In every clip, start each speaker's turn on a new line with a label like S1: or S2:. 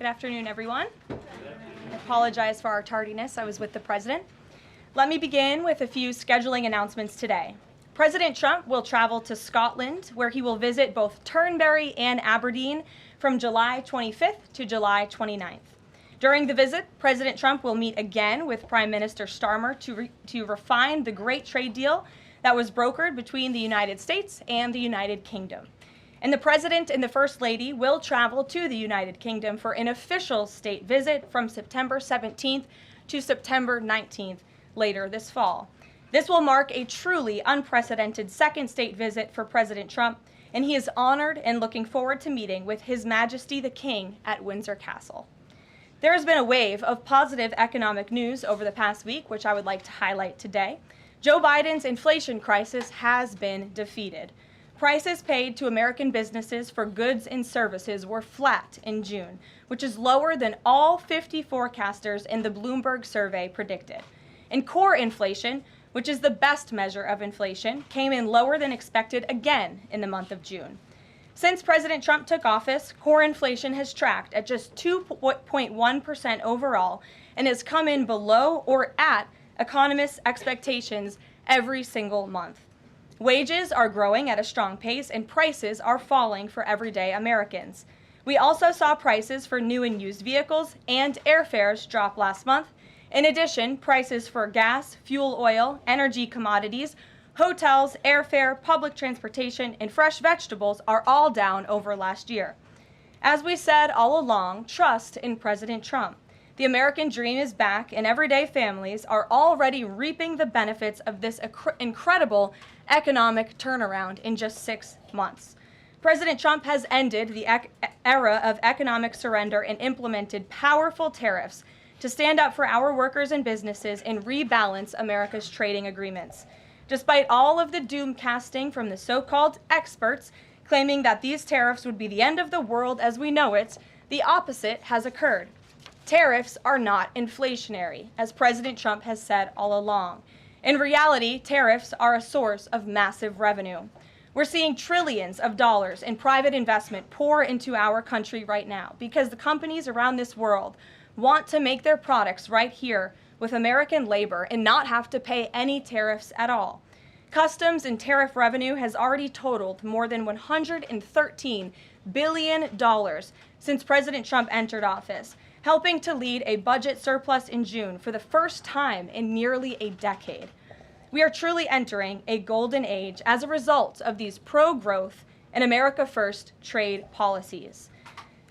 S1: Good afternoon, everyone. I apologize for our tardiness. I was with the president. Let me begin with a few scheduling announcements today. President Trump will travel to Scotland, where he will visit both Turnberry and Aberdeen from July 25th to July 29th. During the visit, President Trump will meet again with Prime Minister Starmer to refine the great trade deal that was brokered between the United States and the United Kingdom. And the President and the First Lady will travel to the United Kingdom for an official state visit from September 17th to September 19th later this fall. This will mark a truly unprecedented second state visit for President Trump, and he is honored and looking forward to meeting with His Majesty the King at Windsor Castle. There has been a wave of positive economic news over the past week, which I would like to highlight today. Joe Biden's inflation crisis has been defeated. Prices paid to American businesses for goods and services were flat in June, which is lower than all 50 forecasters in the Bloomberg survey predicted. And core inflation, which is the best measure of inflation, came in lower than expected again in the month of June. Since President Trump took office, core inflation has tracked at just 2.1% overall and has come in below or at economists' expectations every single month. Wages are growing at a strong pace and prices are falling for everyday Americans. We also saw prices for new and used vehicles and airfares drop last month. In addition, prices for gas, fuel oil, energy commodities, hotels, airfare, public transportation, and fresh vegetables are all down over last year. As we said all along, trust in President Trump. The American dream is back, and everyday families are already reaping the benefits of this incredible economic turnaround in just 6 months. President Trump has ended the era of economic surrender and implemented powerful tariffs to stand up for our workers and businesses and rebalance America's trading agreements. Despite all of the doom casting from the so-called experts claiming that these tariffs would be the end of the world as we know it, the opposite has occurred. Tariffs are not inflationary, as President Trump has said all along. In reality, tariffs are a source of massive revenue. We're seeing trillions of dollars in private investment pour into our country right now because the companies around this world want to make their products right here with American labor and not have to pay any tariffs at all. Customs and tariff revenue has already totaled more than $113 billion since President Trump entered office, helping to lead a budget surplus in June for the first time in nearly a decade. We are truly entering a golden age as a result of these pro-growth and America First trade policies.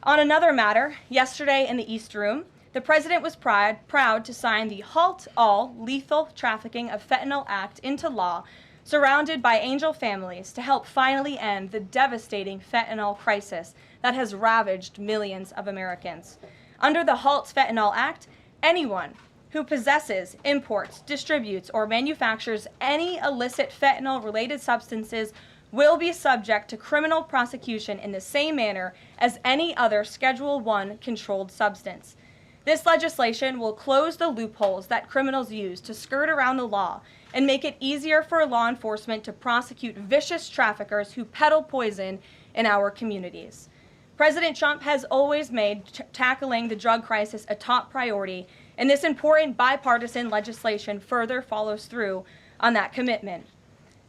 S1: On another matter, yesterday in the East Room, the president was proud to sign the Halt All Lethal Trafficking of Fentanyl Act into law, surrounded by angel families to help finally end the devastating fentanyl crisis that has ravaged millions of Americans. Under the Halt Fentanyl Act, anyone who possesses, imports, distributes, or manufactures any illicit fentanyl-related substances will be subject to criminal prosecution in the same manner as any other Schedule I controlled substance. This legislation will close the loopholes that criminals use to skirt around the law and make it easier for law enforcement to prosecute vicious traffickers who peddle poison in our communities. President Trump has always made tackling the drug crisis a top priority, and this important bipartisan legislation further follows through on that commitment.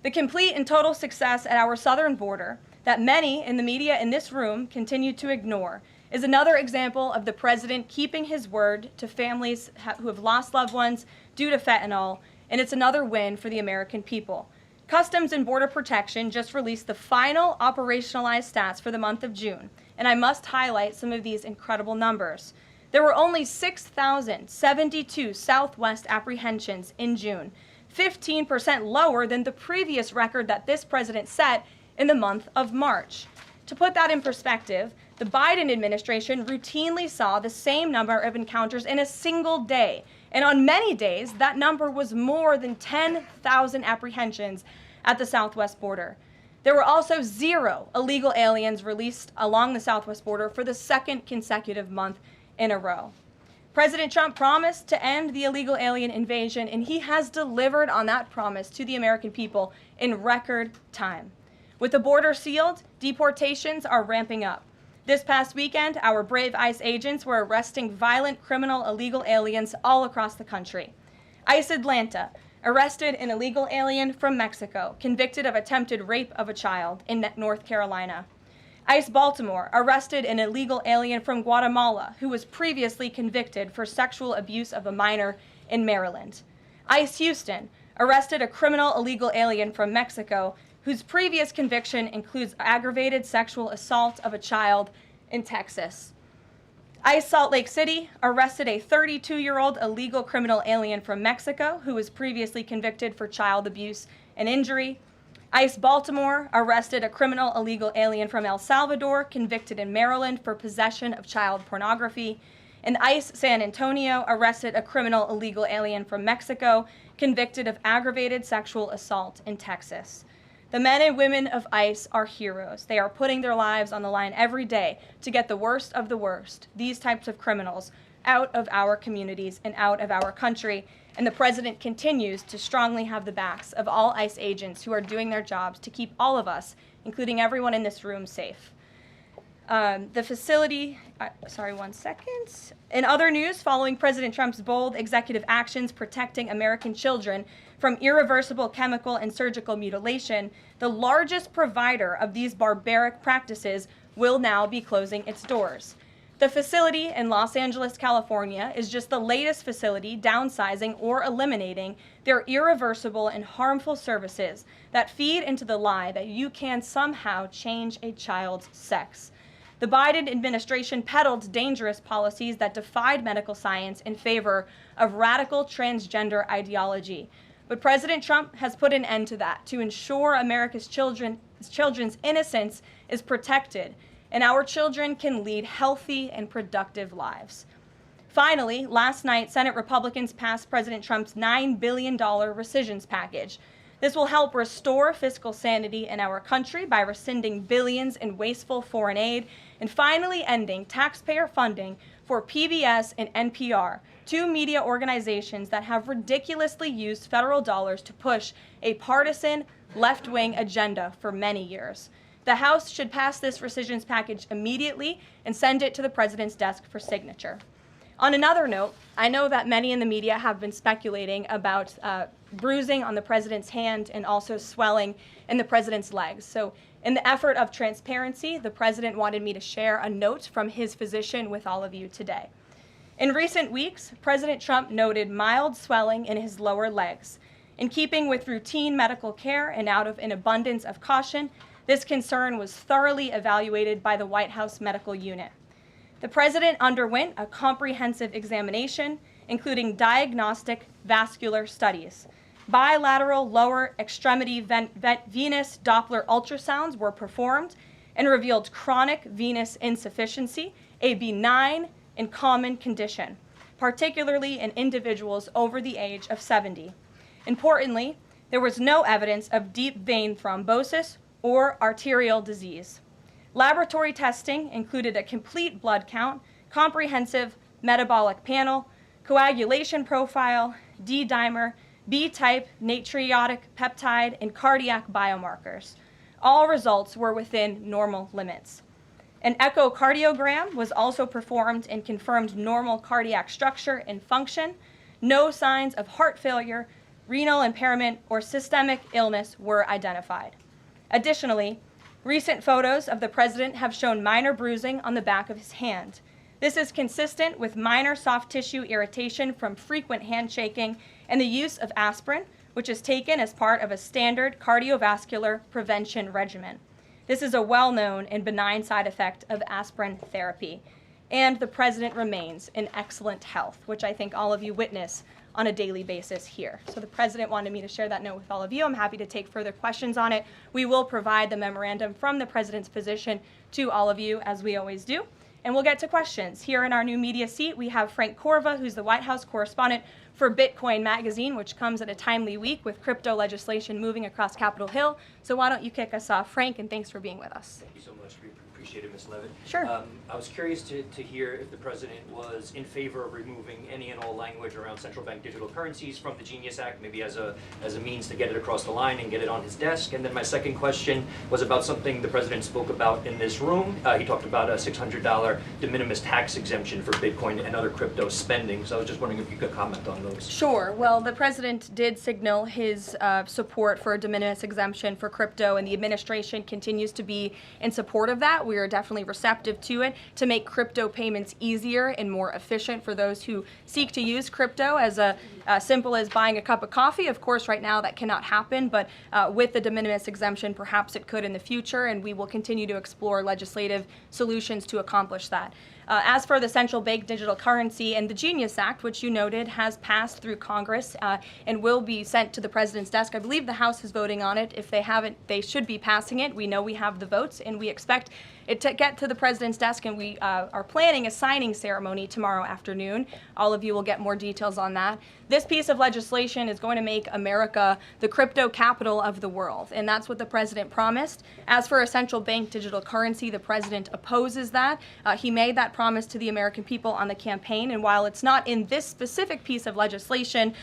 S1: The complete and total success at our southern border that many in the media in this room continue to ignore is another example of the president keeping his word to families who have lost loved ones due to fentanyl, and it's another win for the American people. Customs and Border Protection just released the final operationalized stats for the month of June, and I must highlight some of these incredible numbers. There were only 6,072 Southwest apprehensions in June, 15% lower than the previous record that this president set in the month of March. To put that in perspective, the Biden administration routinely saw the same number of encounters in a single day, and on many days, that number was more than 10,000 apprehensions at the Southwest border. There were also 0 illegal aliens released along the Southwest border for the second consecutive month in a row. President Trump promised to end the illegal alien invasion, and he has delivered on that promise to the American people in record time. With the border sealed, deportations are ramping up. This past weekend, our brave ICE agents were arresting violent criminal illegal aliens all across the country. ICE Atlanta arrested an illegal alien from Mexico, convicted of attempted rape of a child in North Carolina. ICE Baltimore arrested an illegal alien from Guatemala who was previously convicted for sexual abuse of a minor in Maryland. ICE Houston arrested a criminal illegal alien from Mexico whose previous conviction includes aggravated sexual assault of a child in Texas. ICE Salt Lake City arrested a 32-year-old illegal criminal alien from Mexico who was previously convicted for child abuse and injury. ICE Baltimore arrested a criminal illegal alien from El Salvador convicted in Maryland for possession of child pornography. And ICE San Antonio arrested a criminal illegal alien from Mexico convicted of aggravated sexual assault in Texas. The men and women of ICE are heroes. They are putting their lives on the line every day to get the worst of the worst, these types of criminals, out of our communities and out of our country. And the president continues to strongly have the backs of all ICE agents who are doing their jobs to keep all of us, including everyone in this room, safe. The facility, In other news, following President Trump's bold executive actions protecting American children from irreversible chemical and surgical mutilation, the largest provider of these barbaric practices will now be closing its doors. The facility in Los Angeles, California, is just the latest facility downsizing or eliminating their irreversible and harmful services that feed into the lie that you can somehow change a child's sex. The Biden administration peddled dangerous policies that defied medical science in favor of radical transgender ideology. But President Trump has put an end to that to ensure America's children's innocence is protected and our children can lead healthy and productive lives. Finally, last night, Senate Republicans passed President Trump's $9 billion recisions package. This will help restore fiscal sanity in our country by rescinding billions in wasteful foreign aid and finally ending taxpayer funding for PBS and NPR, two media organizations that have ridiculously used federal dollars to push a partisan left-wing agenda for many years. The House should pass this rescissions package immediately and send it to the president's desk for signature. On another note, I know that many in the media have been speculating about bruising on the president's hand and also swelling in the president's legs. So in the effort of transparency, the president wanted me to share a note from his physician with all of you today. In recent weeks, President Trump noted mild swelling in his lower legs. In keeping with routine medical care and out of an abundance of caution, this concern was thoroughly evaluated by the White House medical unit. The president underwent a comprehensive examination, including diagnostic vascular studies. Bilateral lower extremity venous Doppler ultrasounds were performed and revealed chronic venous insufficiency, a benign and common condition, particularly in individuals over the age of 70. Importantly, there was no evidence of deep vein thrombosis or arterial disease. Laboratory testing included a complete blood count, comprehensive metabolic panel, coagulation profile, D-dimer, B-type natriuretic peptide, and cardiac biomarkers. All results were within normal limits. An echocardiogram was also performed and confirmed normal cardiac structure and function. No signs of heart failure, renal impairment, or systemic illness were identified. Additionally, recent photos of the president have shown minor bruising on the back of his hand. This is consistent with minor soft tissue irritation from frequent handshaking and the use of aspirin, which is taken as part of a standard cardiovascular prevention regimen. This is a well-known and benign side effect of aspirin therapy. And the president remains in excellent health, which I think all of you witness on a daily basis here. So the president wanted me to share that note with all of you. I'm happy to take further questions on it. We will provide the memorandum from the president's physician to all of you, as we always do. And we'll get to questions. Here in our new media seat, we have Frank Corva, who's the White House correspondent for Bitcoin Magazine, which comes at a timely week with crypto legislation moving across Capitol Hill. So why don't you kick us off, Frank, and thanks for being with us.
S2: Thank you so much. We appreciate appreciate it, Ms. Leavitt.
S1: Sure.
S2: I was curious to hear if the President was in favor of removing any and all language around central bank digital currencies from the Genius Act, maybe as a means to get it across the line and get it on his desk. And then my second question was about something the President spoke about in this room. He talked about a $600 de minimis tax exemption for Bitcoin and other crypto spending. So I was just wondering if you could comment on those.
S1: Sure. Well, the President did signal his support for a de minimis exemption for crypto, and the administration continues to be in support of that. We are definitely receptive to it to make crypto payments easier and more efficient for those who seek to use crypto as simple as buying a cup of coffee. Of course, right now that cannot happen, but with the de minimis exemption, perhaps it could in the future, and we will continue to explore legislative solutions to accomplish that. As for the central bank digital currency and the Genius Act, which you noted has passed through Congress and will be sent to the President's desk. I believe the House is voting on it. If they haven't, they should be passing it. We know we have the votes, and we expect it to get to the President's desk, and we are planning a signing ceremony tomorrow afternoon. All of you will get more details on that. This piece of legislation is going to make America the crypto capital of the world, and that's what the President promised. As for a central bank digital currency, the President opposes that. He made that promise to the American people on the campaign, and while it's not in this specific piece of legislation,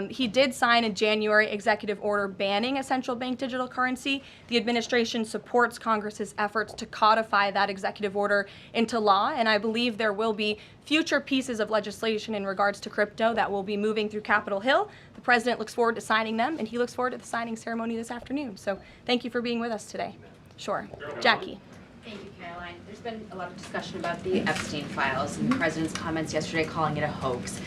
S1: he did sign a January executive order banning a central bank digital currency. The administration supports Congress's efforts to codify that executive order into law, and I believe there will be future pieces of legislation in regards to crypto that will be moving through Capitol Hill. The President looks forward to signing them, and he looks forward to the signing ceremony this afternoon. So thank you for being with us today. Sure. Jackie.
S3: Thank you, Caroline. There's been a lot of discussion about the Epstein files and the President's comments yesterday calling it a hoax.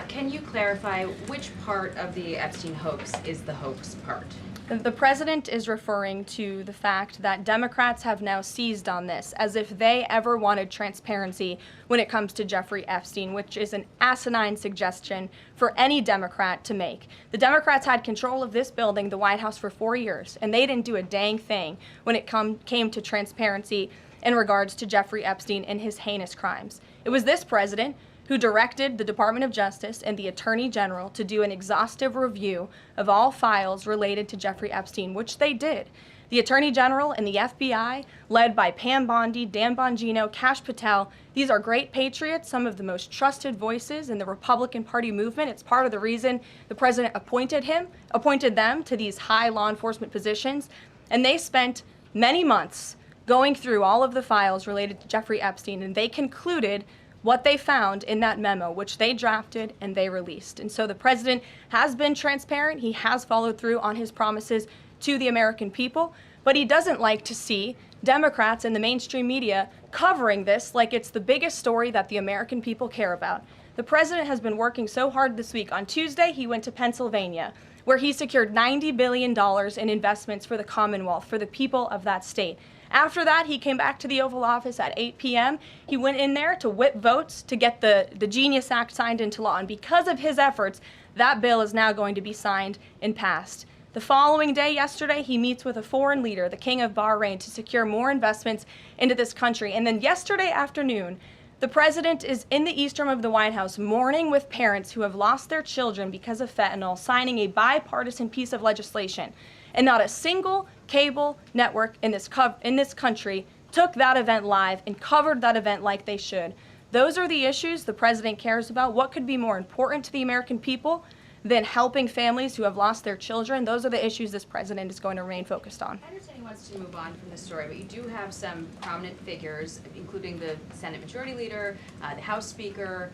S3: Can you clarify which part of the Epstein hoax is the hoax part?
S1: The President is referring to the fact that Democrats have now seized on this as if they ever wanted transparency when it comes to Jeffrey Epstein, which is an asinine suggestion for any Democrat to make. The Democrats had control of this building, the White House, for 4 years, and they didn't do a dang thing when it came to transparency in regards to Jeffrey Epstein and his heinous crimes. It was this President who directed the Department of Justice and the Attorney General to do an exhaustive review of all files related to Jeffrey Epstein, which they did. The Attorney General and the FBI, led by Pam Bondi, Dan Bongino, Kash Patel, these are great patriots, some of the most trusted voices in the Republican Party movement. It's part of the reason the President appointed them to these high law enforcement positions, and they spent many months going through all of the files related to Jeffrey Epstein, and they concluded what they found in that memo, which they drafted and they released. And so the President has been transparent. He has followed through on his promises to the American people, but he doesn't like to see Democrats in the mainstream media covering this like it's the biggest story that the American people care about. The President has been working so hard this week. On Tuesday, he went to Pennsylvania, where he secured $90 billion in investments for the Commonwealth, for the people of that state. After that, he came back to the Oval Office at 8 p.m. He went in there to whip votes to get the Genius Act signed into law. And because of his efforts, that bill is now going to be signed and passed. The following day, yesterday, he meets with a foreign leader, the King of Bahrain, to secure more investments into this country. And then yesterday afternoon, the President is in the East Room of the White House mourning with parents who have lost their children because of fentanyl, signing a bipartisan piece of legislation. And not a single cable network in this country took that event live and covered that event like they should. Those are the issues the President cares about. What could be more important to the American people than helping families who have lost their children? Those are the issues this President is going to remain focused on.
S3: I understand he wants to move on from this story, but you do have some prominent figures, including the Senate Majority Leader, the House Speaker,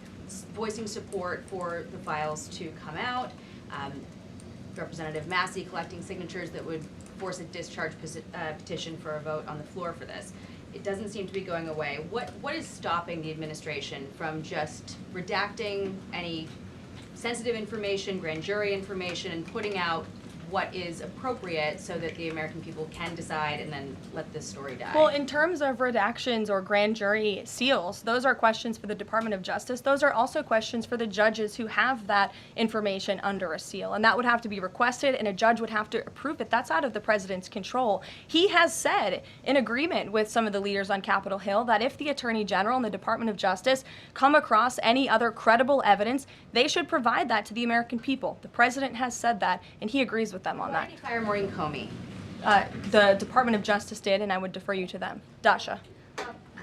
S3: voicing support for the files to come out. Representative Massey collecting signatures that would force a discharge petition for a vote on the floor for this. It doesn't seem to be going away. What is stopping the administration from just redacting any sensitive information, grand jury information, and putting out what is appropriate so that the American people can decide and then let this story die?
S1: Well, in terms of redactions or grand jury seals, those are questions for the Department of Justice. Those are also questions for the judges who have that information under a seal. And that would have to be requested, and a judge would have to approve it. That's out of the President's control. He has said, in agreement with some of the leaders on Capitol Hill, that if the Attorney General and the Department of Justice come across any other credible evidence, they should provide that to the American people. The President has said that, and he agrees with them on that.
S3: Why did he fire Maureen Comey?
S1: The Department of Justice did, and I would defer you to them. Dasha.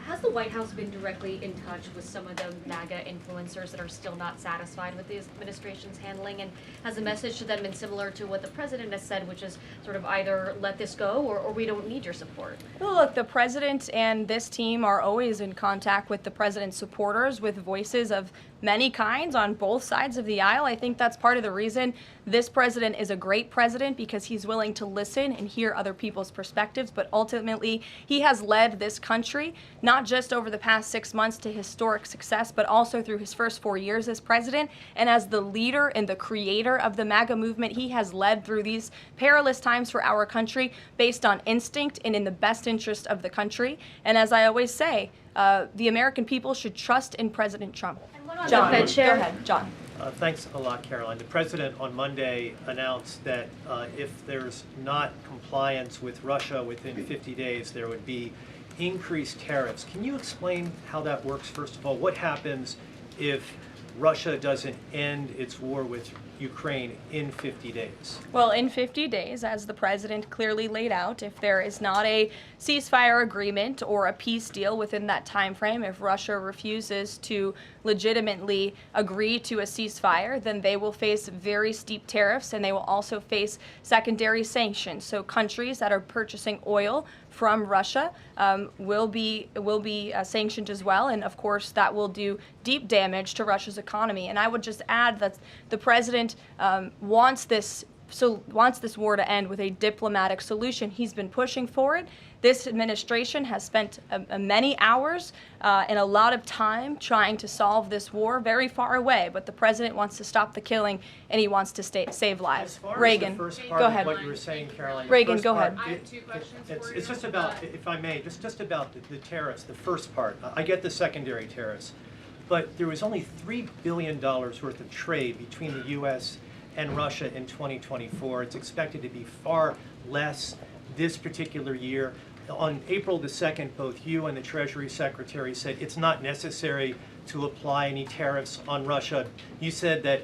S4: Has the White House been directly in touch with some of the MAGA influencers that are still not satisfied with the administration's handling? And has the message to them been similar to what the president has said, which is sort of either let this go or we don't need your support?
S1: Well, look, the president and this team are always in contact with the president's supporters, with voices of many kinds on both sides of the aisle. I think that's part of the reason this president is a great president, because he's willing to listen and hear other people's perspectives. But ultimately, he has led this country, not just over the past 6 months to historic success, but also through his first 4 years as president. And as the leader and the creator of the MAGA movement, he has led through these perilous times for our country based on instinct and in the best interest of the country. And as I always say, the American people should trust in President Trump. John,
S4: Fed chair?
S1: go ahead, John.
S5: Thanks a lot, Caroline. The president on Monday announced that if there's not compliance with Russia within 50 days, there would be increased tariffs. Can you explain how that works, first of all? What happens if Russia doesn't end its war with Ukraine in 50 days?
S1: Well, in 50 days, as the president clearly laid out, if there is not a ceasefire agreement or a peace deal within that time frame, if Russia refuses to legitimately agree to a ceasefire, then they will face very steep tariffs, and they will also face secondary sanctions. So countries that are purchasing oil from Russia will be sanctioned as well, and of course that will do deep damage to Russia's economy. And I would just add that the president wants this war to end with a diplomatic solution. He's been pushing for it. This administration has spent many hours and a lot of time trying to solve this war very far away, but the president wants to stop the killing and he wants to save lives.
S5: As far
S1: Reagan,
S5: as the first part
S1: go
S5: of
S1: ahead.
S5: what you were saying, Caroline.
S1: Reagan,
S5: the first
S1: go
S5: part,
S1: ahead.
S6: I have two questions for you.
S5: It's just about, if I may, just about the tariffs, the first part. I get the secondary tariffs, but there was only $3 billion worth of trade between the U.S. and Russia in 2024. It's expected to be far less this particular year. On April the 2nd, both you and the Treasury Secretary said it's not necessary to apply any tariffs on Russia. You said that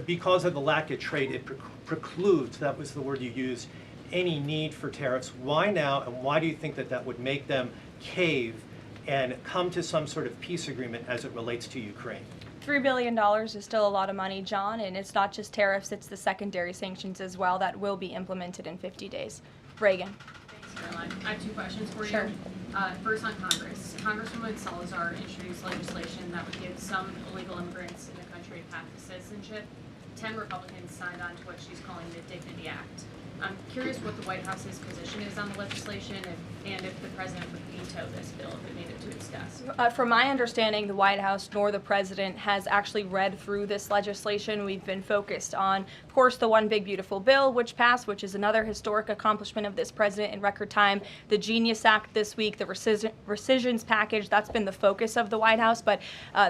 S5: because of the lack of trade, it precludes, that was the word you used, any need for tariffs. Why now, and why do you think that that would make them cave and come to some sort of peace agreement as it relates to Ukraine?
S1: $3 billion is still a lot of money, John, and it's not just tariffs, it's the secondary sanctions as well that will be implemented in 50 days. Reagan.
S6: Thanks, Caroline. I have two questions for
S1: Sure.
S6: you. First on Congress. Congresswoman Salazar introduced legislation that would give some illegal immigrants in the country a path to citizenship. 10 Republicans signed on to what she's calling the Dignity Act. I'm curious what the White House's position is on the legislation and if the president would veto this bill if it made it to its desk.
S1: From my understanding, the White House nor the president has actually read through this legislation. We've been focused on, of course, the One Big Beautiful Bill, which passed, which is another historic accomplishment of this president in record time. The Genius Act this week, the recisions package, that's been the focus of the White House. But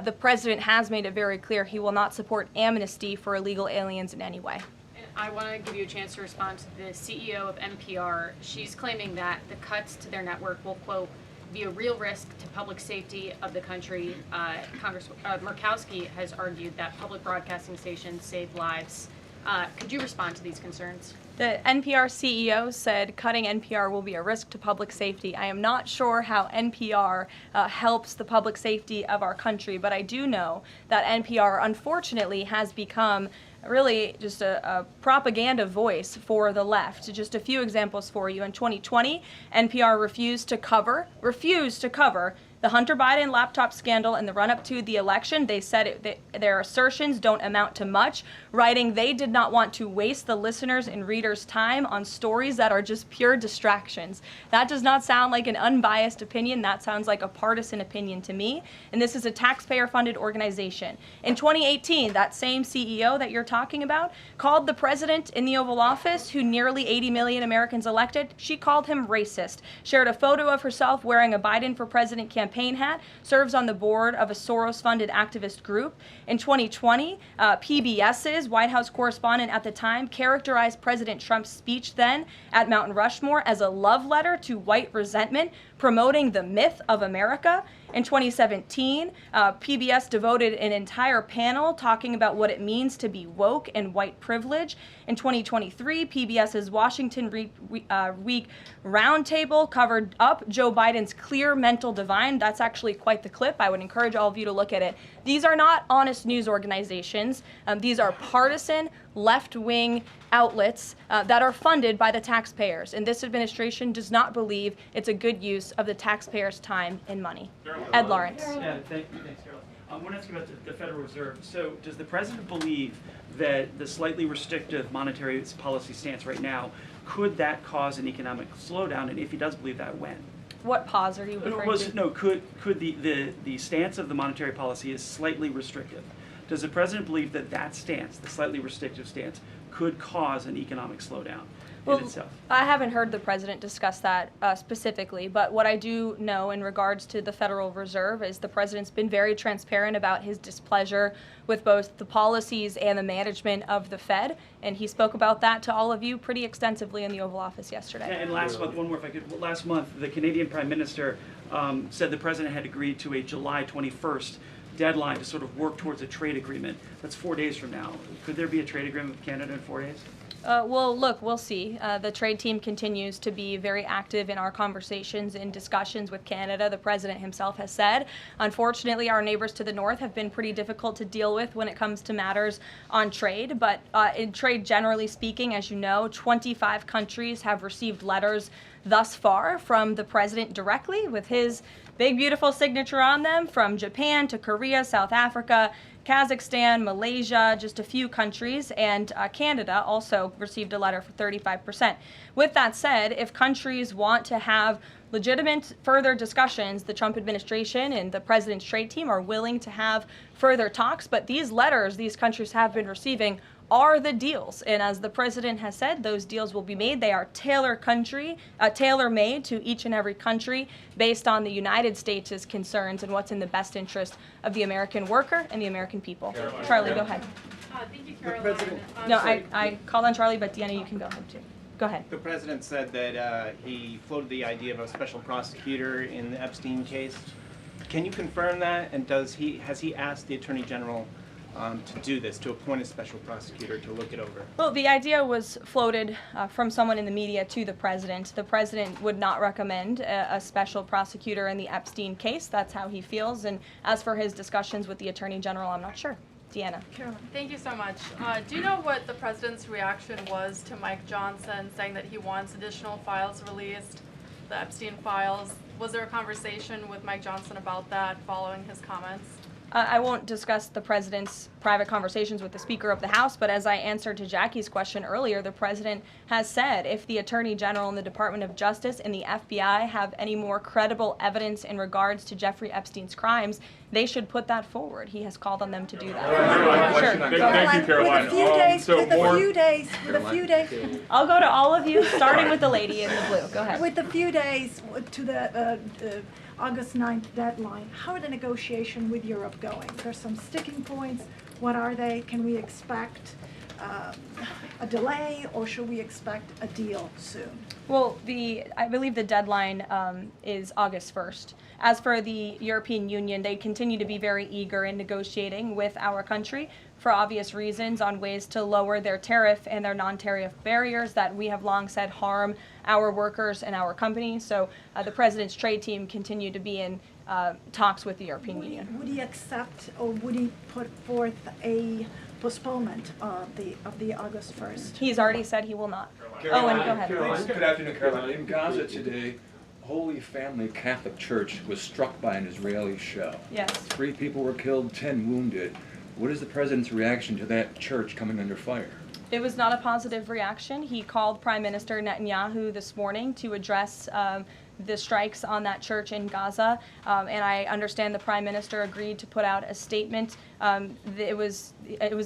S1: the president has made it very clear he will not support amnesty for illegal aliens in any way.
S6: I want to give you a chance to respond to the CEO of NPR. She's claiming that the cuts to their network will, quote, be a real risk to public safety of the country. Congressman Murkowski has argued that public broadcasting stations save lives. Could you respond to these concerns?
S1: The NPR CEO said cutting NPR will be a risk to public safety. I am not sure how NPR helps the public safety of our country, but I do know that NPR, unfortunately, has become really just a propaganda voice for the left. Just a few examples for you. In 2020, NPR refused to cover the Hunter Biden laptop scandal in the run-up to the election. They said their assertions don't amount to much, writing they did not want to waste the listeners' and readers' time on stories that are just pure distractions. That does not sound like an unbiased opinion. That sounds like a partisan opinion to me. And this is a taxpayer-funded organization. In 2018, that same CEO that you're talking about called the president in the Oval Office, who nearly 80 million Americans elected, she called him racist, shared a photo of herself wearing a Biden for President campaign hat, serves on the board of a Soros-funded activist group. In 2020, PBS's White House correspondent at the time characterized President Trump's speech then at Mount Rushmore as a love letter to white resentment, promoting the myth of America. In 2017, PBS devoted an entire panel talking about what it means to be woke and white privilege. In 2023, PBS's Washington Week Roundtable covered up Joe Biden's clear mental divide. That's actually quite the clip. I would encourage all of you to look at it. These are not honest news organizations. These are partisan, left-wing outlets that are funded by the taxpayers. And this administration does not believe it's a good use of the taxpayers' time and money. Ed Lawrence.
S7: Yeah, thanks, Caroline. I want to ask you about the Federal Reserve. So does the president believe that the slightly restrictive monetary policy stance right now, could that cause an economic slowdown? And if he does believe that, when?
S1: What pause are you referring to?
S7: No, could the stance of the monetary policy is slightly restrictive? Does the president believe that that stance, the slightly restrictive stance, could cause an economic slowdown in itself?
S1: I haven't heard the president discuss that specifically, but what I do know in regards to the Federal Reserve is the president's been very transparent about his displeasure with both the policies and the management of the Fed, and he spoke about that to all of you pretty extensively in the Oval Office yesterday.
S7: And last month, one more if I could. Last month, the Canadian Prime Minister said the president had agreed to a July 21st deadline to sort of work towards a trade agreement. That's 4 days from now. Could there be a trade agreement with Canada in 4 days?
S1: Well, look, we'll see. The trade team continues to be very active in our conversations and discussions with Canada. The president himself has said, unfortunately, our neighbors to the north have been pretty difficult to deal with when it comes to matters on trade. But in trade, generally speaking, as you know, 25 countries have received letters thus far from the president directly with his big, beautiful signature on them, from Japan to Korea, South Africa, Kazakhstan, Malaysia, just a few countries, and Canada also received a letter for 35%. With that said, if countries want to have legitimate further discussions, the Trump administration and the president's trade team are willing to have further talks, but these letters these countries have been receiving are the deals. And as the president has said, those deals will be made. They are tailor-made to each and every country based on the United States' concerns and what's in the best interest of the American worker and the American people. Charlie, go ahead.
S6: Thank you, Caroline.
S1: No, I called on Charlie, but Deanna, you can go ahead too. Go ahead.
S8: The president said that he floated the idea of a special prosecutor in the Epstein case. Can you confirm that? And has he asked the Attorney General to do this, to appoint a special prosecutor to look it over?
S1: Well, the idea was floated from someone in the media to the president. The president would not recommend a special prosecutor in the Epstein case. That's how he feels. And as for his discussions with the Attorney General, I'm not sure. Deanna.
S9: Caroline. Thank you so much. Do you know what the president's reaction was to Mike Johnson saying that he wants additional files released, the Epstein files? Was there a conversation with Mike Johnson about that following his comments?
S1: I won't discuss the president's private conversations with the Speaker of the House, but as I answered to Jackie's question earlier, the president has said if the Attorney General and the Department of Justice and the FBI have any more credible evidence in regards to Jeffrey Epstein's crimes, they should put that forward. He has called on them to do that. Sure.
S10: Thank you, Caroline.
S11: With a few days.
S1: I'll go to all of you, starting with the lady in the blue. Go ahead.
S11: With a few days to the August 9th deadline, how are the negotiations with Europe going? There's some sticking points. What are they? Can we expect a delay, or should we expect a deal soon?
S1: Well, I believe the deadline is August 1st. As for the European Union, they continue to be very eager in negotiating with our country for obvious reasons on ways to lower their tariff and their non-tariff barriers that we have long said harm our workers and our companies. So the president's trade team continue to be in talks with the European Union.
S11: Would he accept, or would he put forth a postponement of the August 1st?
S1: He's already said he will not.
S10: Caroline,
S1: Owen, go ahead.
S10: Caroline, good afternoon, Caroline. In Gaza today, Holy Family Catholic Church was struck by an Israeli shell.
S1: Yes.
S10: 3 people were killed, 10 wounded. What is the president's reaction to that church coming under fire?
S1: It was not a positive reaction. He called Prime Minister Netanyahu this morning to address the strikes on that church in Gaza, and I understand the Prime Minister agreed to put out a statement. It was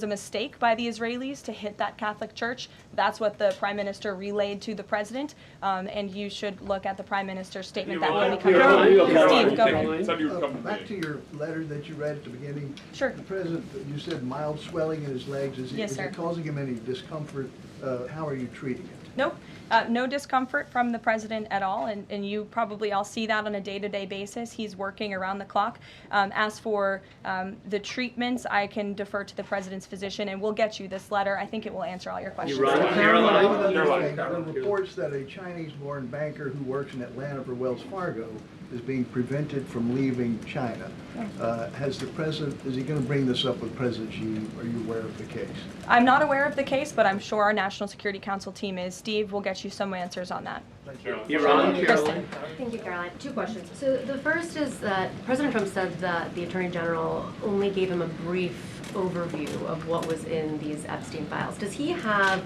S1: a mistake by the Israelis to hit that Catholic church. That's what the Prime Minister relayed to the President, and you should look at the Prime Minister's statement that will be coming out. Steve, go ahead.
S12: Back to your letter that you read at the beginning.
S1: Sure.
S12: The President, you said mild swelling in his legs. Is
S1: Yes,
S12: it
S1: sir.
S12: causing him any discomfort How are you treating it?
S1: Nope. No discomfort from the president at all, and you probably all see that on a day-to-day basis. He's working around the clock. As for the treatments, I can defer to the president's physician, and we'll get you this letter. I think it will answer all your questions.
S12: Caroline, there are reports that a Chinese-born banker who works in Atlanta for Wells Fargo is being prevented from leaving China. Has the president, is he going to bring this up with President Xi? Are you aware of the case?
S1: I'm not aware of the case, but I'm sure our National Security Council team is. Steve will get you some answers on that.
S12: Thank you.
S1: Kristen.
S13: Thank you, Caroline. Two questions. So the first is that President Trump said that the Attorney General only gave him a brief overview of what was in these Epstein files. Does he have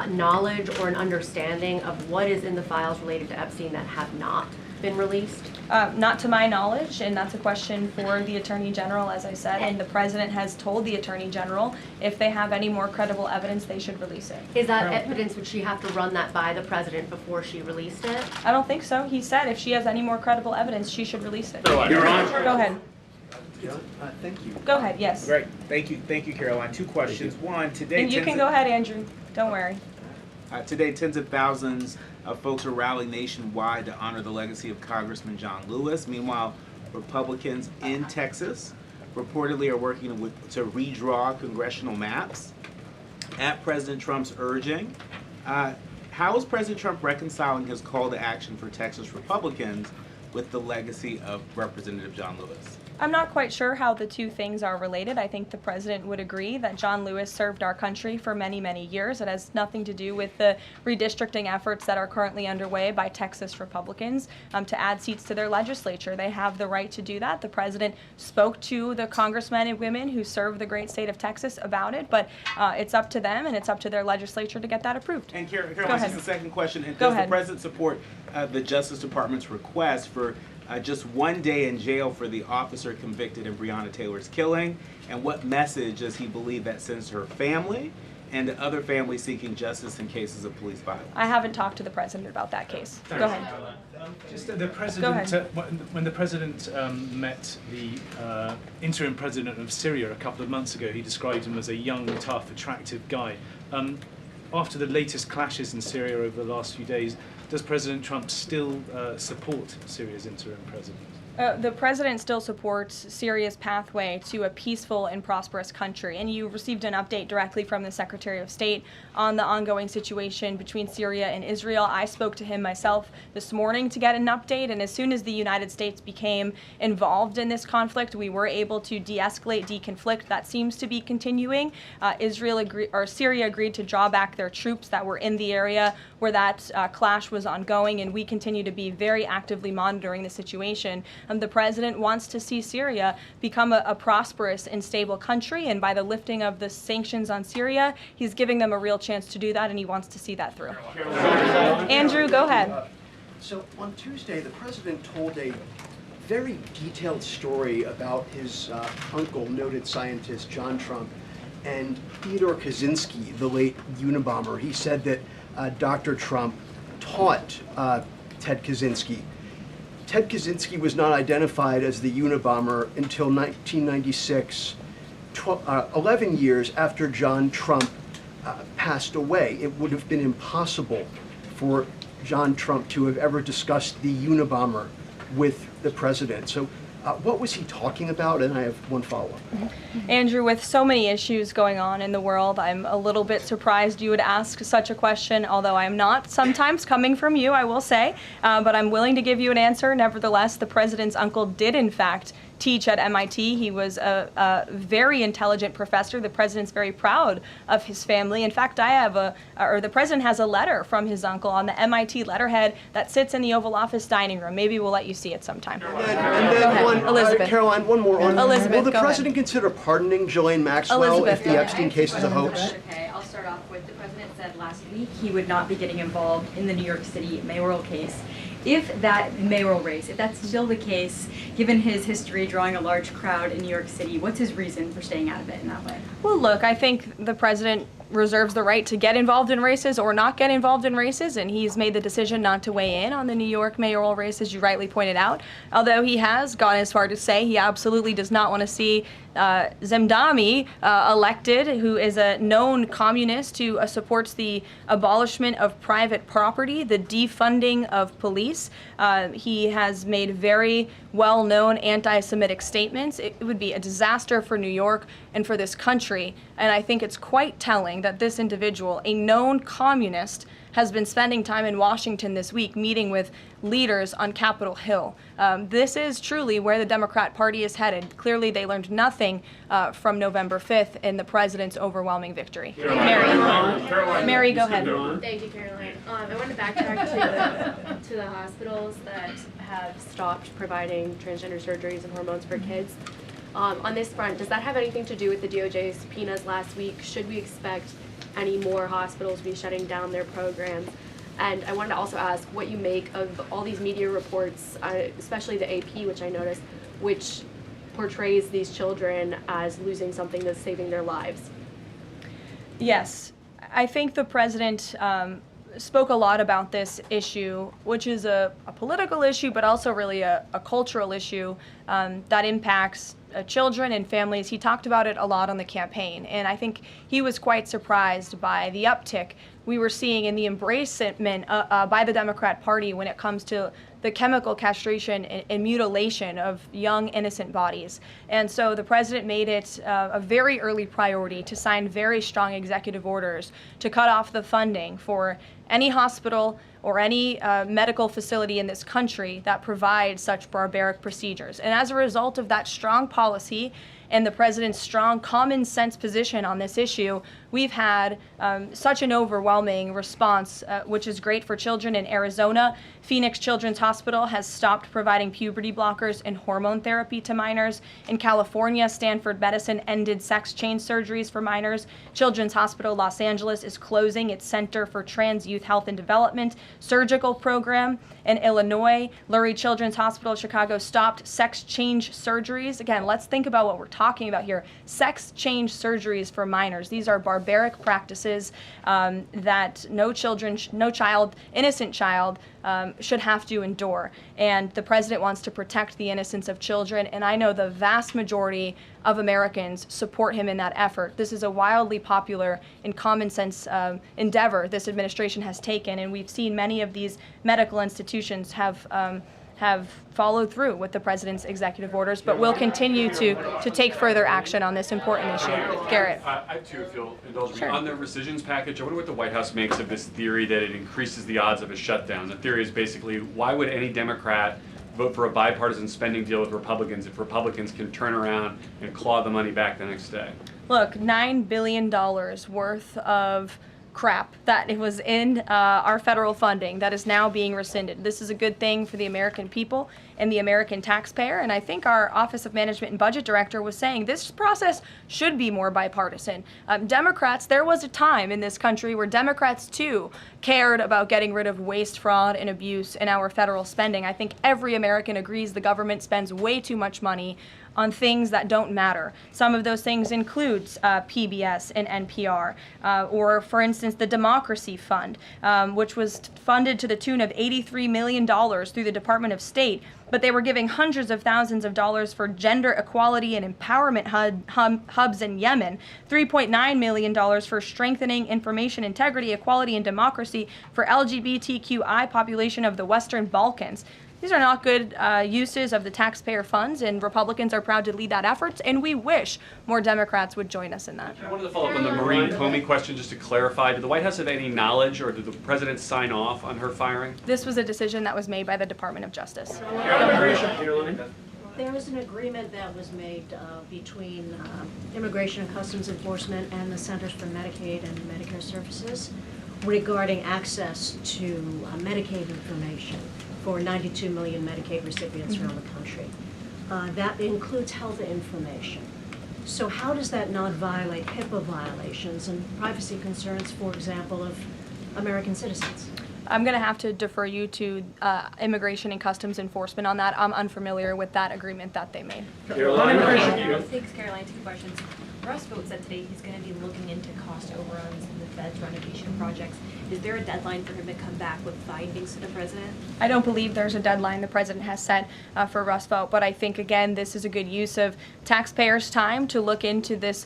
S13: knowledge or an understanding of what is in the files related to Epstein that have not been released?
S1: Not to my knowledge, and that's a question for the Attorney General, as I said, and the President has told the Attorney General if they have any more credible evidence, they should release it.
S13: Is that evidence, would she have to run that by the President before she released it?
S1: I don't think so. He said if she has any more credible evidence, she should release it.
S14: Your Honor.
S1: Go ahead.
S14: Thank you.
S1: Go ahead, yes.
S14: Great. Thank you, Caroline. Two questions. One, today.
S1: And you can go ahead, Andrew. Don't worry.
S14: Today, tens of thousands of folks are rallying nationwide to honor the legacy of Congressman John Lewis. Meanwhile, Republicans in Texas reportedly are working to redraw congressional maps at President Trump's urging. How is President Trump reconciling his call to action for Texas Republicans with the legacy of Representative John Lewis?
S1: I'm not quite sure how the two things are related. I think the president would agree that John Lewis served our country for many, many years. It has nothing to do with the redistricting efforts that are currently underway by Texas Republicans to add seats to their legislature. They have the right to do that. The president spoke to the congressmen and women who serve the great state of Texas about it, but it's up to them and it's up to their legislature to get that approved.
S14: And Caroline, this is the second question. And
S1: Go
S14: does
S1: ahead.
S14: the president support the Justice Department's request for just 1 day in jail for the officer convicted in Breonna Taylor's killing? And what message does he believe that sends to her family and to other families seeking justice in cases of police violence?
S1: I haven't talked to the president about that case. Go ahead.
S15: Just the president, when the president met the interim president of Syria a couple of months ago, he described him as a young, tough, attractive guy. After the latest clashes in Syria over the last few days, does President Trump still support Syria's interim president?
S1: The president still supports Syria's pathway to a peaceful and prosperous country, and you received an update directly from the Secretary of State on the ongoing situation between Syria and Israel. I spoke to him myself this morning to get an update, and as soon as the United States became involved in this conflict, we were able to de-escalate, deconflict. That seems to be continuing. Syria agreed to draw back their troops that were in the area where that clash was ongoing, and we continue to be very actively monitoring the situation. The president wants to see Syria become a prosperous and stable country, and by the lifting of the sanctions on Syria, he's giving them a real chance to do that, and he wants to see that through. Andrew, go ahead.
S16: So on Tuesday, the president told a very detailed story about his uncle, noted scientist John Trump, and Theodore Kaczynski, the late Unabomber. He said that Dr. Trump taught Ted Kaczynski. Ted Kaczynski was not identified as the Unabomber until 1996, 11 years after John Trump passed away. It would have been impossible for John Trump to have ever discussed the Unabomber with the president. So what was he talking about? And I have one follow-up.
S1: Andrew, with so many issues going on in the world, I'm a little bit surprised you would ask such a question, although I'm not sometimes coming from you, I will say, but I'm willing to give you an answer. Nevertheless, the president's uncle did, in fact, teach at MIT. He was a very intelligent professor. The president's very proud of his family. In fact, the president has a letter from his uncle on the MIT letterhead that sits in the Oval Office dining room. Maybe we'll let you see it sometime.
S16: And then
S1: Elizabeth.
S16: Caroline, one more on.
S1: Elizabeth,
S16: will the
S1: go
S16: president consider pardoning Ghislaine Maxwell
S1: Elizabeth,
S16: if the Epstein case is a hoax?
S17: Okay, I'll start off with the president said last week he would not be getting involved in the New York City mayoral case. If that mayoral race, if that's still the case, given his history drawing a large crowd in New York City, what's his reason for staying out of it in that way?
S1: Well, look, I think the president reserves the right to get involved in races or not get involved in races, and he's made the decision not to weigh in on the New York mayoral race, as you rightly pointed out, although he has gone as far to say he absolutely does not want to see Zemdami, elected, who is a known communist who supports the abolishment of private property, the defunding of police. He has made very well-known anti-Semitic statements. It would be a disaster for New York and for this country. And I think it's quite telling that this individual, a known communist, has been spending time in Washington this week meeting with leaders on Capitol Hill. This is truly where the Democrat Party is headed. Clearly, they learned nothing from November 5th in the president's overwhelming victory. Mary, go ahead.
S13: Thank you, Caroline. I want to backtrack to the hospitals that have stopped providing transgender surgeries and hormones for kids. On this front, does that have anything to do with the DOJ subpoenas last week? Should we expect any more hospitals be shutting down their programs? And I wanted to also ask what you make of all these media reports, especially the AP, which I noticed, which portrays these children as losing something that's saving their lives.
S1: Yes, I think the president spoke a lot about this issue, which is a political issue, but also really a cultural issue that impacts children and families. He talked about it a lot on the campaign, and I think he was quite surprised by the uptick we were seeing in the embracement by the Democrat Party when it comes to the chemical castration and mutilation of young, innocent bodies. And so the president made it a very early priority to sign very strong executive orders to cut off the funding for any hospital or any medical facility in this country that provides such barbaric procedures. And as a result of that strong policy and the president's strong common sense position on this issue, we've had such an overwhelming response, which is great for children in Arizona. Phoenix Children's Hospital has stopped providing puberty blockers and hormone therapy to minors. In California, Stanford Medicine ended sex change surgeries for minors. Children's Hospital Los Angeles is closing its Center for Trans Youth Health and Development surgical program. In Illinois, Lurie Children's Hospital Chicago stopped sex change surgeries. Again, let's think about what we're talking about here. Sex change surgeries for minors. These are barbaric practices that no child, innocent child, should have to endure. And the president wants to protect the innocence of children, and I know the vast majority of Americans support him in that effort. This is a wildly popular and common sense endeavor this administration has taken, and we've seen many of these medical institutions have followed through with the president's executive orders, but will continue to take further action on this important issue. Garrett.
S18: I too, if you'll indulge me.
S1: Sure.
S18: On the recisions package, I wonder what the White House makes of this theory that it increases the odds of a shutdown. The theory is basically, why would any Democrat vote for a bipartisan spending deal with Republicans if Republicans can turn around and claw the money back the next day?
S1: Look, $9 billion worth of crap that it was in our federal funding that is now being rescinded. This is a good thing for the American people and the American taxpayer, and I think our Office of Management and Budget Director was saying this process should be more bipartisan. Democrats, there was a time in this country where Democrats too cared about getting rid of waste, fraud, and abuse in our federal spending. I think every American agrees the government spends way too much money on things that don't matter. Some of those things includes PBS and NPR, or for instance, the Democracy Fund, which was funded to the tune of $83 million through the Department of State, but they were giving hundreds of thousands of dollars for gender equality and empowerment hubs in Yemen, $3.9 million for strengthening information integrity, equality, and democracy for LGBTQI population of the Western Balkans. These are not good uses of the taxpayer funds, and Republicans are proud to lead that effort, and we wish more Democrats would join us in that.
S18: I wanted to follow up on the Maureen Comey question just to clarify. Did the White House have any knowledge, or did the president sign off on her firing?
S1: This was a decision that was made by the Department of Justice.
S19: There was an agreement that was made between Immigration and Customs Enforcement and the Centers for Medicaid and Medicare Services regarding access to Medicaid information for 92 million Medicaid recipients around the country. That includes health information. So how does that not violate HIPAA violations and privacy concerns, for example, of American citizens?
S1: I'm going to have to defer you to Immigration and Customs Enforcement on that. I'm unfamiliar with that agreement that they made.
S3: Thanks, Caroline. Two questions.
S20: Rusvote said today he's going to be looking into cost overruns in the Fed's renovation projects. Is there a deadline for him to come back with findings to the president?
S1: I don't believe there's a deadline the president has set for Rusvote, but I think, again, this is a good use of taxpayers' time to look into this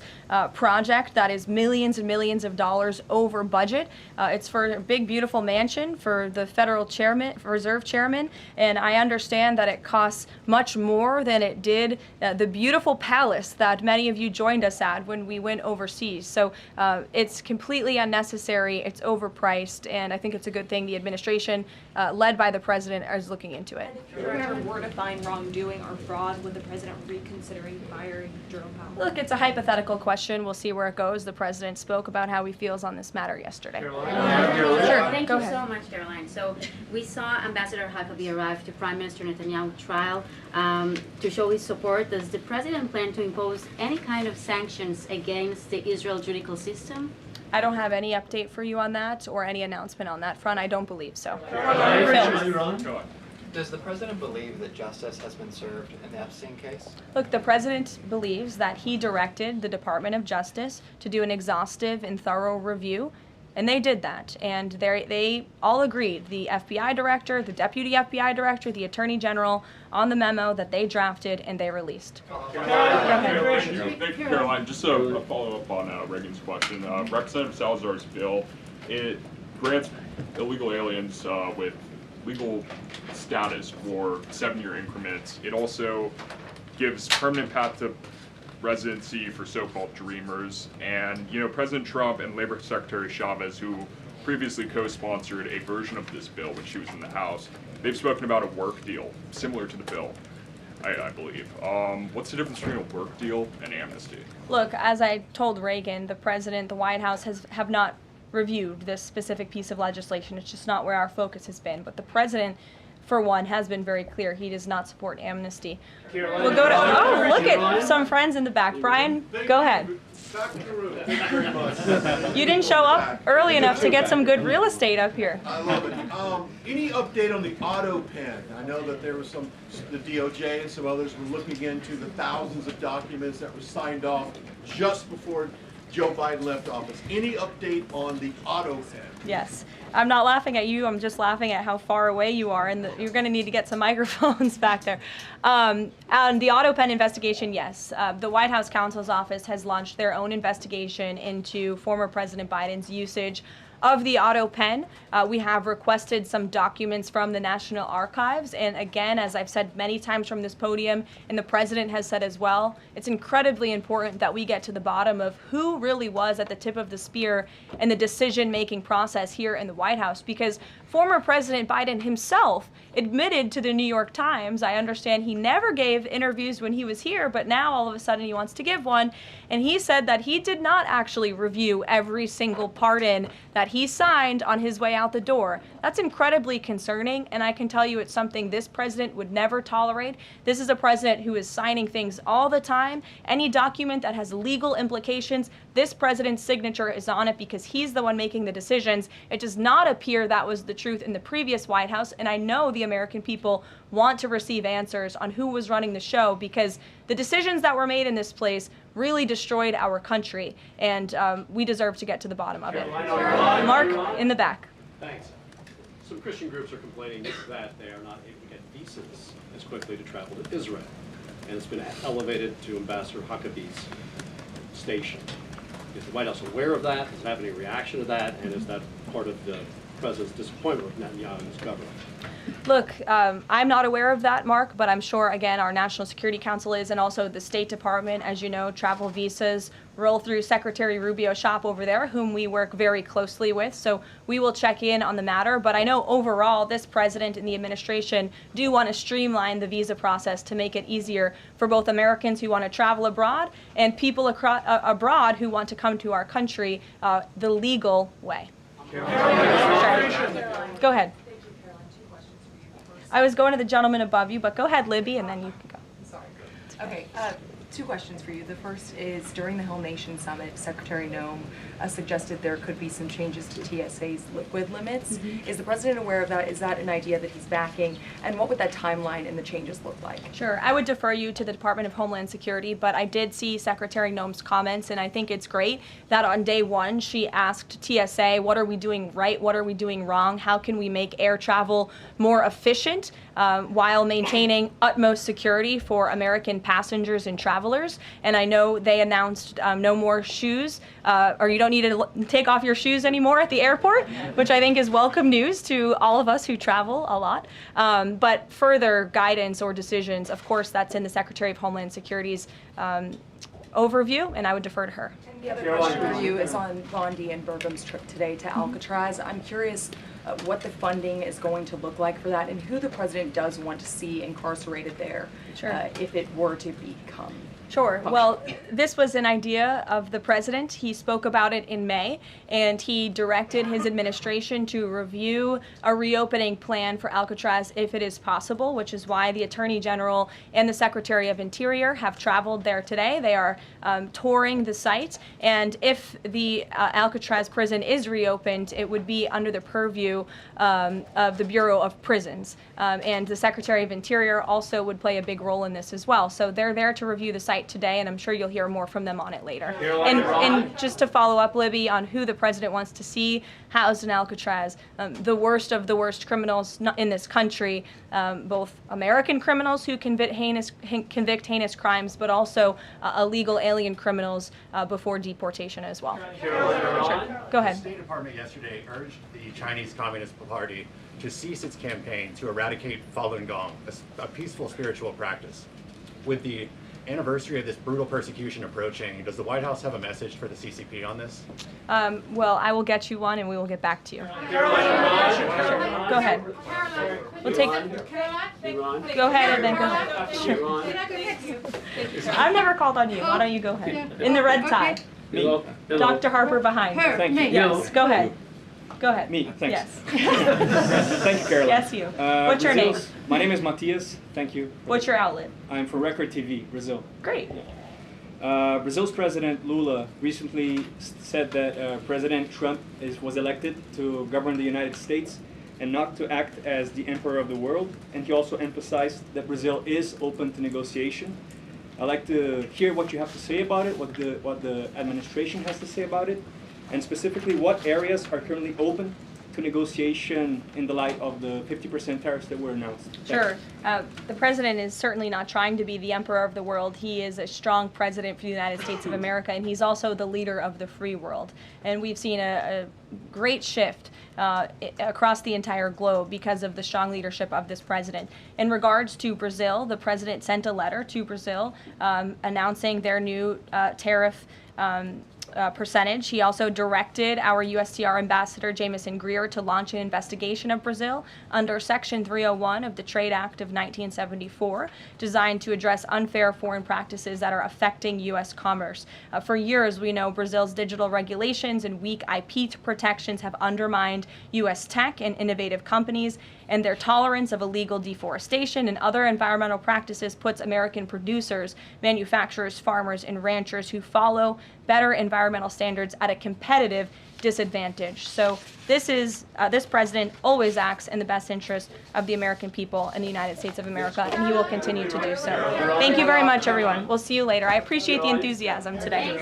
S1: project that is millions and millions of dollars over budget. It's for a big, beautiful mansion for the federal chairman, reserve chairman, and I understand that it costs much more than it did the beautiful palace that many of you joined us at when we went overseas. So it's completely unnecessary, it's overpriced, and I think it's a good thing the administration, led by the president, is looking into it.
S20: If there ever were to find wrongdoing or fraud, would the president reconsidering firing Jerome Powell?
S1: Look, it's a hypothetical question. We'll see where it goes. The president spoke about how he feels on this matter yesterday.
S21: Sure.
S1: Sure,
S21: Thank
S1: go
S21: you
S1: ahead.
S21: so much, Caroline. So we saw Ambassador Huckabee arrive to Prime Minister Netanyahu's trial to show his support. Does the president plan to impose any kind of sanctions against the Israel judicial system?
S1: I don't have any update for you on that or any announcement on that front. I don't believe so.
S22: Does the president believe that justice has been served in the Epstein case?
S1: Look, the president believes that he directed the Department of Justice to do an exhaustive and thorough review, and they did that. And they all agreed, the FBI director, the deputy FBI director, the attorney general, on the memo that they drafted and they released.
S23: Thank you, Caroline. Just a follow-up on Reagan's question. Representative Salazar's bill, it grants illegal aliens with legal status for 7-year increments. It also gives permanent path to residency for so-called dreamers. And, you know, President Trump and Labor Secretary Chavez, who previously co-sponsored a version of this bill when she was in the House, they've spoken about a work deal similar to the bill, I believe. What's the difference between a work deal and amnesty?
S1: Look, as I told Reagan, the president, the White House have not reviewed this specific piece of legislation. It's just not where our focus has been. But the president, for one, has been very clear he does not support amnesty.
S24: Caroline,
S1: We'll go to, oh, look at some friends in the back. Brian, go ahead. You didn't show up early enough to get some good real estate up here.
S24: I love it. Any update on the auto pen? I know that there was the DOJ and some others were looking into the thousands of documents that were signed off just before Joe Biden left office. Any update on the auto pen?
S1: Yes. I'm not laughing at you. I'm just laughing at how far away you are, and you're going to need to get some microphones back there. On the auto pen investigation, yes. The White House counsel's office has launched their own investigation into former President Biden's usage of the auto pen. We have requested some documents from the National Archives, and again, as I've said many times from this podium, and the president has said as well, it's incredibly important that we get to the bottom of who really was at the tip of the spear in the decision-making process here in the White House, because former President Biden himself admitted to the New York Times, I understand he never gave interviews when he was here, but now all of a sudden he wants to give one, and he said that he did not actually review every single pardon that he signed on his way out the door. That's incredibly concerning, and I can tell you it's something this president would never tolerate. This is a president who is signing things all the time. Any document that has legal implications, this president's signature is on it because he's the one making the decisions. It does not appear that was the truth in the previous White House, and I know the American people want to receive answers on who was running the show, because the decisions that were made in this place really destroyed our country, and we deserve to get to the bottom of it. Mark, in the back.
S25: Thanks. Some Christian groups are complaining that they are not able to get visas as quickly to travel to Israel, and it's been elevated to Ambassador Huckabee's station. Is the White House aware of that? Does it have any reaction to that? And is that part of the president's disappointment with Netanyahu and his government?
S1: Look, I'm not aware of that, Mark, but I'm sure, again, our National Security Council is, and also the State Department. As you know, travel visas roll through Secretary Rubio's shop over there, whom we work very closely with, so we will check in on the matter. But I know overall this president and the administration do want to streamline the visa process to make it easier for both Americans who want to travel abroad and people abroad who want to come to our country the legal way. Sure. Go ahead. I was going to the gentleman above you, but go ahead, Libby, and then you can go.
S26: Sorry. Okay.
S2: Two questions for you. The first is, during the Hill Nation Summit, Secretary Noem suggested there could be some changes to TSA's liquid limits. Is the President aware of that? Is that an idea that he's backing? And what would that timeline and the changes look like?
S1: Sure. I would defer you to the Department of Homeland Security, but I did see Secretary Noem's comments, and I think it's great that on day one she asked TSA, what are we doing right? What are we doing wrong? How can we make air travel more efficient while maintaining utmost security for American passengers and travelers? And I know they announced no more shoes, or you don't need to take off your shoes anymore at the airport, which I think is welcome news to all of us who travel a lot. But further guidance or decisions, of course, that's in the Secretary of Homeland Security's overview, and I would defer to her.
S2: And the other question for you is on Bondi and Burgum's trip today to Alcatraz. I'm curious what the funding is going to look like for that, and who the President does want to see incarcerated there, if it were to become.
S1: Sure. Well, this was an idea of the President. He spoke about it in May, and he directed his administration to review a reopening plan for Alcatraz if it is possible, which is why the Attorney General and the Secretary of Interior have traveled there today. They are touring the site, and if the Alcatraz prison is reopened, it would be under the purview of the Bureau of Prisons. And the Secretary of Interior also would play a big role in this as well. So they're there to review the site today, and I'm sure you'll hear more from them on it later. And just to follow up, Libby, on who the President wants to see housed in Alcatraz, the worst of the worst criminals in this country, both American criminals who convict heinous crimes, but also illegal alien criminals before deportation as well. Sure. Go ahead.
S4: The State Department yesterday urged the Chinese Communist Party to cease its campaign to eradicate Falun Gong, a peaceful spiritual practice. With the anniversary of this brutal persecution approaching, does the White House have a message for the CCP on this?
S1: Well, I will get you one, and we will get back to you. Sure. Go ahead. We'll take. Go ahead, and then go ahead. Sure. I've never called on you. Why don't you go ahead? In the red tie.
S5: Me.
S1: Dr. Harper behind you.
S5: Thank you.
S1: Yes. Go ahead. Go ahead.
S5: Me, thanks.
S1: Yes.
S5: Thank you, Caroline.
S1: Yes, you. What's your name?
S5: My name is Matias. Thank you.
S1: What's your outlet?
S5: I'm from Record TV, Brazil.
S1: Great.
S5: Brazil's President Lula recently said that President Trump was elected to govern the United States and not to act as the emperor of the world. And he also emphasized that Brazil is open to negotiation. I'd like to hear what you have to say about it, what the administration has to say about it, and specifically what areas are currently open to negotiation in the light of the 50% tariffs that were announced.
S1: Sure. The President is certainly not trying to be the emperor of the world. He is a strong president for the United States of America, and he's also the leader of the free world. And we've seen a great shift across the entire globe because of the strong leadership of this president. In regards to Brazil, the President sent a letter to Brazil announcing their new tariff percentage. He also directed our USTR Ambassador Jameson Greer to launch an investigation of Brazil under Section 301 of the Trade Act of 1974, designed to address unfair foreign practices that are affecting U.S. commerce. For years, we know Brazil's digital regulations and weak IP protections have undermined U.S. tech and innovative companies, and their tolerance of illegal deforestation and other environmental practices puts American producers, manufacturers, farmers, and ranchers who follow better environmental standards at a competitive disadvantage. So this president always acts in the best interest of the American people and the United States of America, and he will continue to do so. Thank you very much, everyone. We'll see you later. I appreciate the enthusiasm today.